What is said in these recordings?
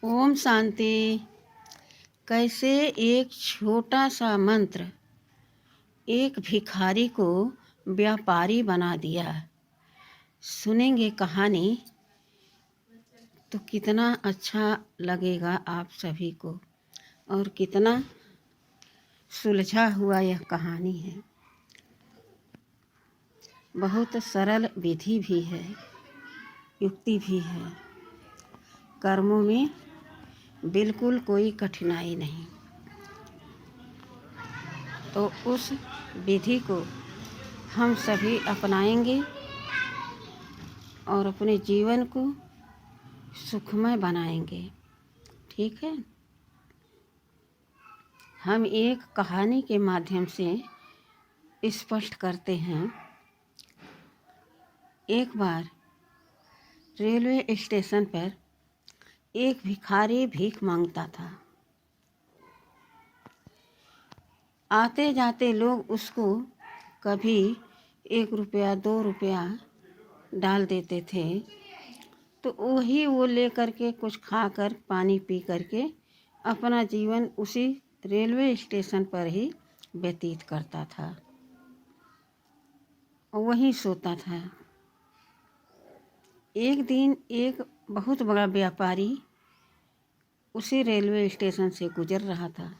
ओम शांति। कैसे एक छोटा सा मंत्र एक भिखारी को व्यापारी बना दिया। सुनेंगे कहानी तो कितना अच्छा लगेगा आप सभी को, और कितना सुलझा हुआ यह कहानी है। बहुत सरल विधि भी है, युक्ति भी है। कर्मों में बिल्कुल कोई कठिनाई नहीं। तो उस विधि को हम सभी अपनाएंगे और अपने जीवन को सुखमय बनाएंगे। ठीक है। हम एक कहानी के माध्यम से स्पष्ट करते हैं। एक बार रेलवे स्टेशन पर एक भिखारी भीख मांगता था। आते जाते लोग उसको कभी 1 रुपया 2 रुपया डाल देते थे, तो वही वो ले करके कुछ खाकर पानी पी करके अपना जीवन उसी रेलवे स्टेशन पर ही व्यतीत करता था और वहीं सोता था। एक दिन एक बहुत बड़ा व्यापारी उसी रेलवे स्टेशन से गुजर रहा था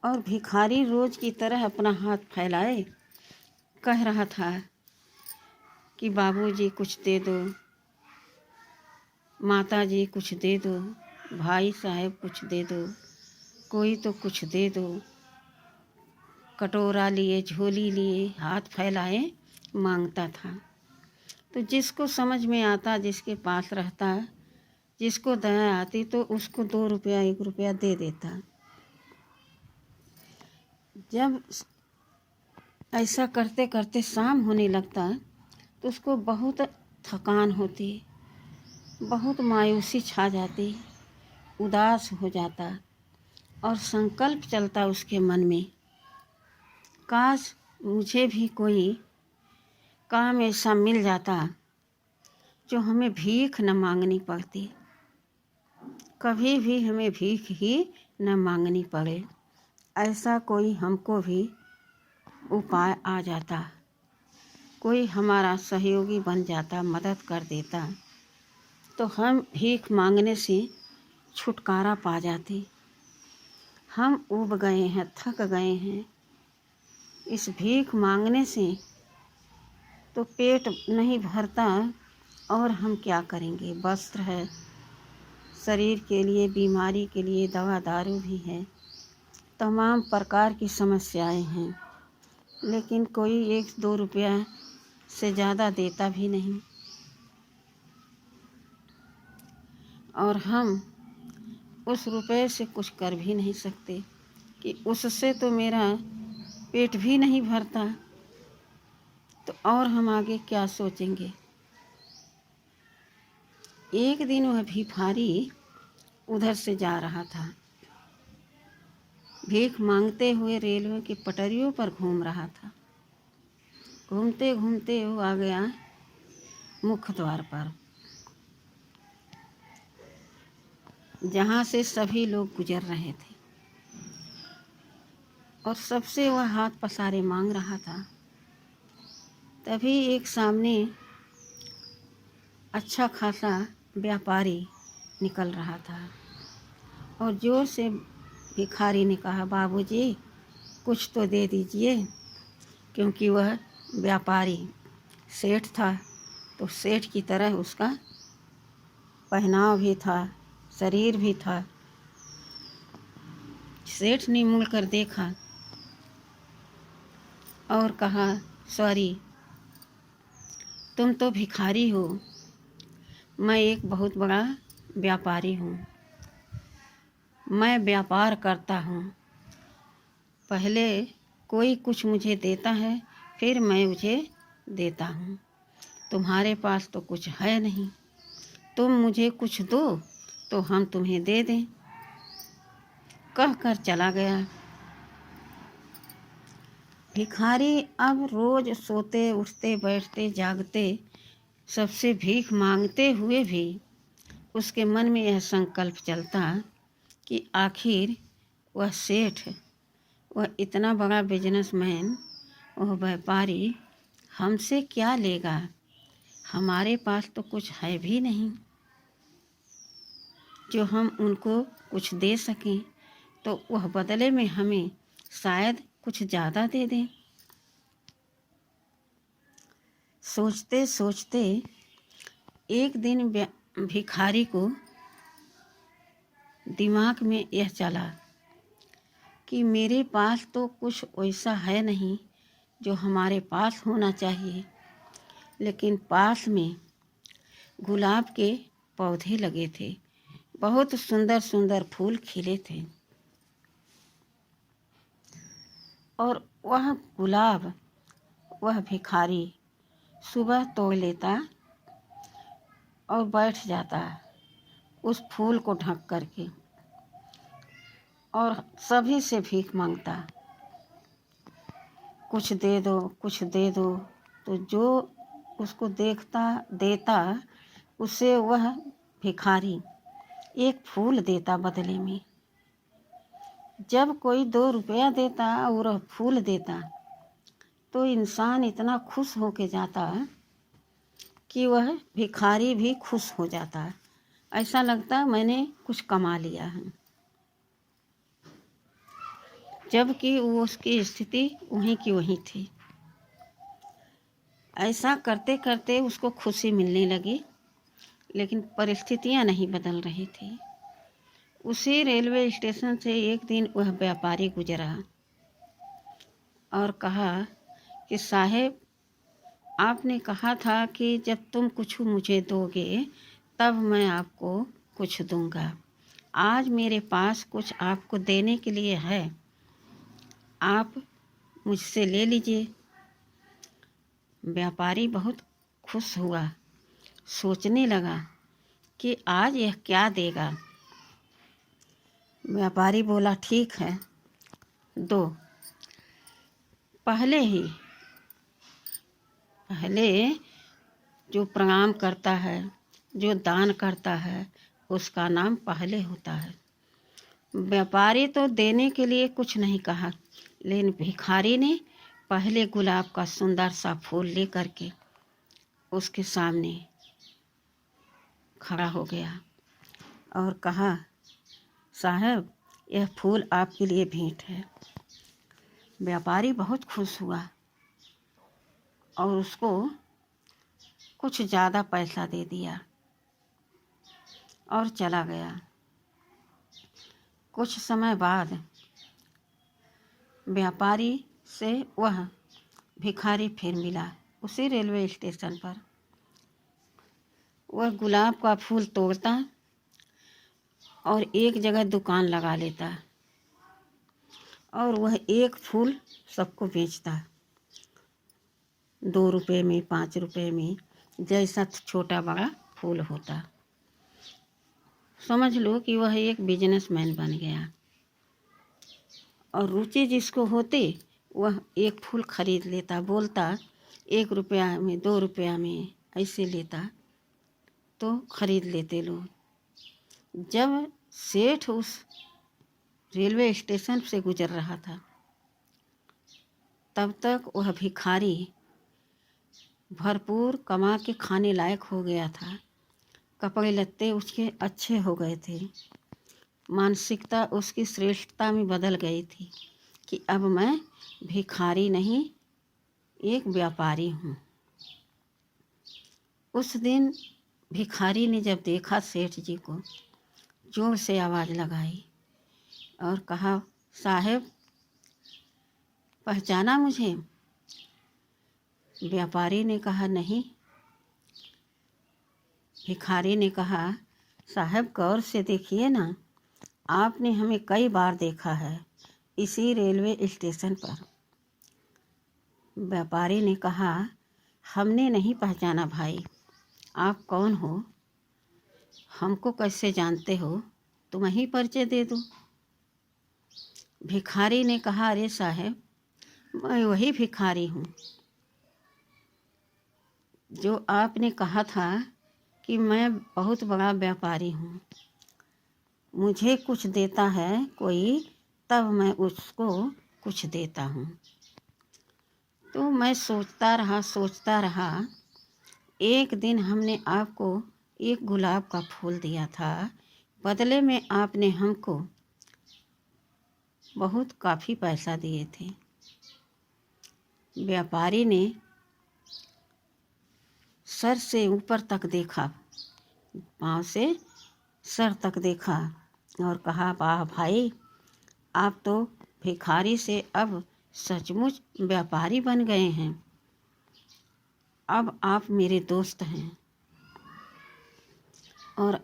और भिखारी रोज की तरह अपना हाथ फैलाए कह रहा था कि बाबूजी कुछ दे दो, माताजी कुछ दे दो, भाई साहब कुछ दे दो, कोई तो कुछ दे दो। कटोरा लिए, झोली लिए, हाथ फैलाए मांगता था। तो जिसको समझ में आता, जिसके पास रहता, जिसको दया आती, तो उसको 2 रुपया 1 रुपया दे देता। जब ऐसा करते करते शाम होने लगता तो उसको बहुत थकान होती, बहुत मायूसी छा जाती, उदास हो जाता और संकल्प चलता उसके मन में, काश मुझे भी कोई काम ऐसा मिल जाता जो हमें भीख न मांगनी पड़ती, कभी भी हमें भीख ही न मांगनी पड़े। ऐसा कोई हमको भी उपाय आ जाता, कोई हमारा सहयोगी बन जाता, मदद कर देता, तो हम भीख मांगने से छुटकारा पा जाते। हम ऊब गए हैं, थक गए हैं इस भीख मांगने से, तो पेट नहीं भरता और हम क्या करेंगे। वस्त्र है, शरीर के लिए, बीमारी के लिए दवा दारू भी है, तमाम प्रकार की समस्याएं हैं, लेकिन कोई 1-2 रुपया से ज़्यादा देता भी नहीं। और हम उस रुपये से कुछ कर भी नहीं सकते कि उससे तो मेरा पेट भी नहीं भरता, तो और हम आगे क्या सोचेंगे। एक दिन वह भिखारी उधर से जा रहा था, भीख मांगते हुए रेलवे की पटरियों पर घूम रहा था। घूमते घूमते वो आ गया मुख्य द्वार पर, जहाँ से सभी लोग गुजर रहे थे, और सबसे वह हाथ पसारे मांग रहा था। तभी एक सामने अच्छा खासा व्यापारी निकल रहा था और जोर से भिखारी ने कहा, बाबूजी कुछ तो दे दीजिए। क्योंकि वह व्यापारी सेठ था, तो सेठ की तरह उसका पहनाव भी था, शरीर भी था। सेठ ने मुड़कर देखा और कहा, सॉरी, तुम तो भिखारी हो, मैं एक बहुत बड़ा व्यापारी हूँ, मैं व्यापार करता हूँ। पहले कोई कुछ मुझे देता है, फिर मैं मुझे देता हूँ। तुम्हारे पास तो कुछ है नहीं, तुम मुझे कुछ दो तो हम तुम्हें दे दें। कहकर चला गया। भिखारी अब रोज सोते उठते बैठते जागते सबसे भीख मांगते हुए भी उसके मन में यह संकल्प चलता कि आखिर वह सेठ, वह इतना बड़ा बिजनेसमैन, वह व्यापारी हमसे क्या लेगा, हमारे पास तो कुछ है भी नहीं जो हम उनको कुछ दे सकें, तो वह बदले में हमें शायद कुछ ज़्यादा दे दें। सोचते सोचते एक दिन भिखारी को दिमाग में यह चला कि मेरे पास तो कुछ वैसा है नहीं जो हमारे पास होना चाहिए, लेकिन पास में गुलाब के पौधे लगे थे, बहुत सुंदर सुंदर फूल खिले थे, और वह गुलाब वह भिखारी सुबह तोड़ लेता और बैठ जाता उस फूल को ढक करके और सभी से भीख मांगता, कुछ दे दो, कुछ दे दो। तो जो उसको देखता देता उसे वह भिखारी एक फूल देता बदले में। जब कोई 2 रुपया देता और फूल देता तो इंसान इतना खुश होके जाता कि वह भिखारी भी खुश हो जाता, ऐसा लगता मैंने कुछ कमा लिया है, जबकि वो उसकी स्थिति वहीं की वहीं थी। ऐसा करते करते उसको खुशी मिलने लगी, लेकिन परिस्थितियां नहीं बदल रही थी। उसी रेलवे स्टेशन से एक दिन वह व्यापारी गुजरा और कहा कि साहेब, आपने कहा था कि जब तुम कुछ मुझे दोगे तब मैं आपको कुछ दूंगा। आज मेरे पास कुछ आपको देने के लिए है, आप मुझसे ले लीजिए। व्यापारी बहुत खुश हुआ, सोचने लगा कि आज यह क्या देगा। व्यापारी बोला, ठीक है, दो। पहले जो प्रणाम करता है, जो दान करता है, उसका नाम पहले होता है। व्यापारी तो देने के लिए कुछ नहीं कहा, लेकिन भिखारी ने पहले गुलाब का सुंदर सा फूल ले करके उसके सामने खड़ा हो गया और कहा, साहब, यह फूल आपके लिए भेंट है। व्यापारी बहुत खुश हुआ और उसको कुछ ज़्यादा पैसा दे दिया और चला गया। कुछ समय बाद व्यापारी से वह भिखारी फिर मिला उसी रेलवे स्टेशन पर। वह गुलाब का फूल तोड़ता और एक जगह दुकान लगा लेता और वह एक फूल सबको बेचता, 2 रुपये में, 5 रुपये में, जैसा छोटा बड़ा फूल होता। समझ लो कि वह एक बिजनेसमैन बन गया, और रुचि जिसको होती वह एक फूल खरीद लेता, बोलता 1 रुपया में, 2 रुपया में, ऐसे लेता तो खरीद लेते लोग। जब सेठ उस रेलवे स्टेशन से गुजर रहा था तब तक वह भिखारी भरपूर कमा के खाने लायक हो गया था, कपड़े लत्ते उसके अच्छे हो गए थे, मानसिकता उसकी श्रेष्ठता में बदल गई थी कि अब मैं भिखारी नहीं, एक व्यापारी हूँ। उस दिन भिखारी ने जब देखा सेठ जी को, जोर से आवाज़ लगाई और कहा, साहब, पहचाना मुझे? व्यापारी ने कहा, नहीं। भिखारी ने कहा, साहब, गौर से देखिए ना, आपने हमें कई बार देखा है इसी रेलवे स्टेशन पर। व्यापारी ने कहा, हमने नहीं पहचाना भाई, आप कौन हो, हमको कैसे जानते हो, तुम ही परिचय दे दो। भिखारी ने कहा, अरे साहब, मैं वही भिखारी हूँ जो आपने कहा था कि मैं बहुत बड़ा व्यापारी हूँ, मुझे कुछ देता है कोई तब मैं उसको कुछ देता हूँ। तो मैं सोचता रहा। एक दिन हमने आपको एक गुलाब का फूल दिया था, बदले में आपने हमको बहुत काफ़ी पैसा दिए थे। व्यापारी ने सर से ऊपर तक देखा, पाँव से सर तक देखा और कहा, वाह भाई, आप तो भिखारी से अब सचमुच व्यापारी बन गए हैं। अब आप मेरे दोस्त हैं और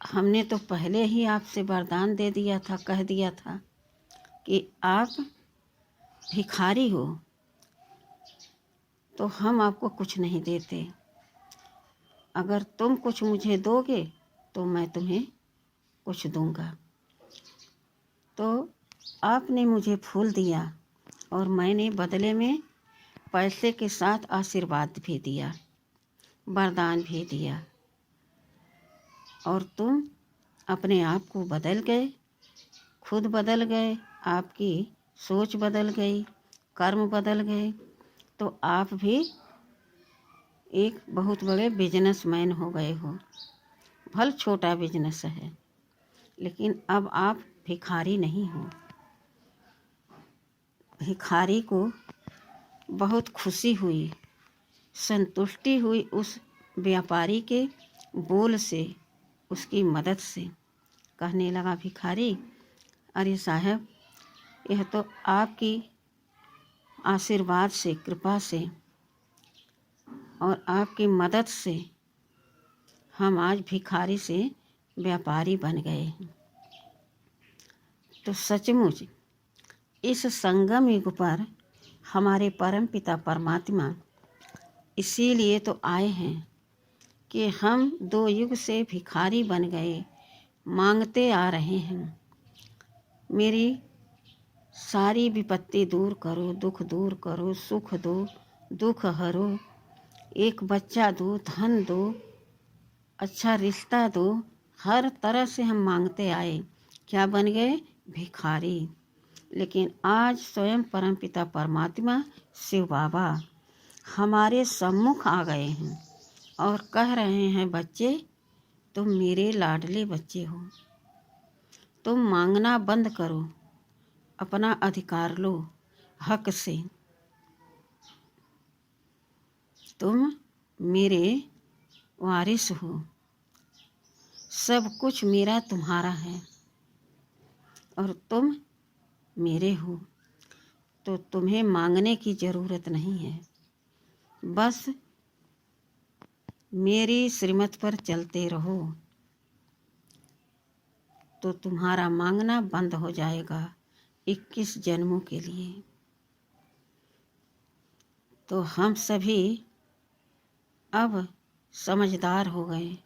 हमने तो पहले ही आपसे वरदान दे दिया था, कह दिया था कि आप भिखारी हो तो हम आपको कुछ नहीं देते। अगर तुम कुछ मुझे दोगे तो मैं तुम्हें कुछ दूंगा। तो आपने मुझे फूल दिया और मैंने बदले में पैसे के साथ आशीर्वाद भी दिया, वरदान भी दिया, और तुम अपने आप को बदल गए, खुद बदल गए, आपकी सोच बदल गई, कर्म बदल गए। तो आप भी एक बहुत बड़े बिजनेसमैन हो गए हो। भले छोटा बिजनेस है, लेकिन अब आप भिखारी नहीं हो। भिखारी को बहुत खुशी हुई, संतुष्टि हुई उस व्यापारी के बोल से, उसकी मदद से। कहने लगा भिखारी, अरे साहब, यह तो आपकी आशीर्वाद से, कृपा से और आपकी मदद से हम आज भिखारी से व्यापारी बन गए हैं। तो सचमुच इस संगम युग पर हमारे परमपिता परमात्मा इसीलिए तो आए हैं कि हम 2 युग से भिखारी बन गए, मांगते आ रहे हैं, मेरी सारी विपत्ति दूर करो, दुख दूर करो, सुख दो, दुख हरो, एक बच्चा दो, धन दो, अच्छा रिश्ता दो। हर तरह से हम मांगते आए, क्या बन गए? भिखारी। लेकिन आज स्वयं परमपिता परमात्मा शिव बाबा हमारे सम्मुख आ गए हैं और कह रहे हैं, बच्चे, तुम मेरे लाडले बच्चे हो, तुम मांगना बंद करो, अपना अधिकार लो हक से। तुम मेरे वारिस हो, सब कुछ मेरा तुम्हारा है और तुम मेरे हो, तो तुम्हें मांगने की ज़रूरत नहीं है। बस मेरी श्रीमत पर चलते रहो तो तुम्हारा मांगना बंद हो जाएगा 21 जन्मों के लिए। तो हम सभी अब समझदार हो गए,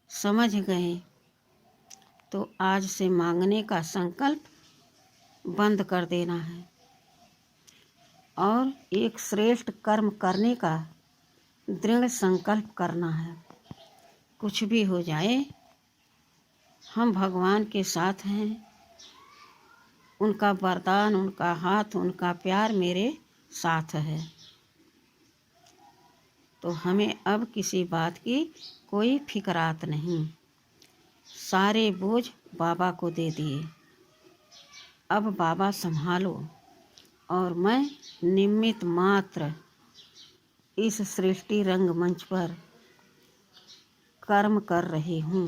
समझ गए। तो आज से मांगने का संकल्प बंद कर देना है और एक श्रेष्ठ कर्म करने का दृढ़ संकल्प करना है। कुछ भी हो जाए, हम भगवान के साथ हैं, उनका वरदान, उनका हाथ, उनका प्यार मेरे साथ है। तो हमें अब किसी बात की कोई फिक्रात नहीं, सारे बोझ बाबा को दे दिए। अब बाबा संभालो और मैं निमित्त मात्र इस सृष्टि रंगमंच पर कर्म कर रही हूँ,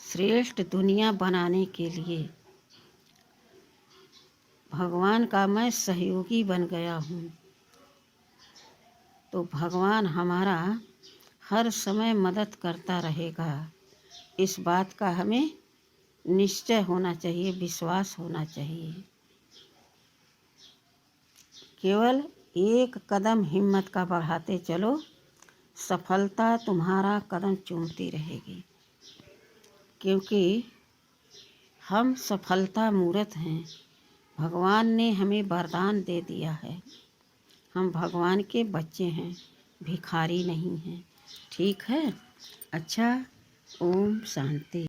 श्रेष्ठ दुनिया बनाने के लिए भगवान का मैं सहयोगी बन गया हूँ। तो भगवान हमारा हर समय मदद करता रहेगा, इस बात का हमें निश्चय होना चाहिए, विश्वास होना चाहिए। केवल एक कदम हिम्मत का बढ़ाते चलो, सफलता तुम्हारा कदम चूमती रहेगी, क्योंकि हम सफलता मूर्त हैं। भगवान ने हमें वरदान दे दिया है, हम भगवान के बच्चे हैं, भिखारी नहीं हैं। ठीक है? अच्छा, ओम शांति।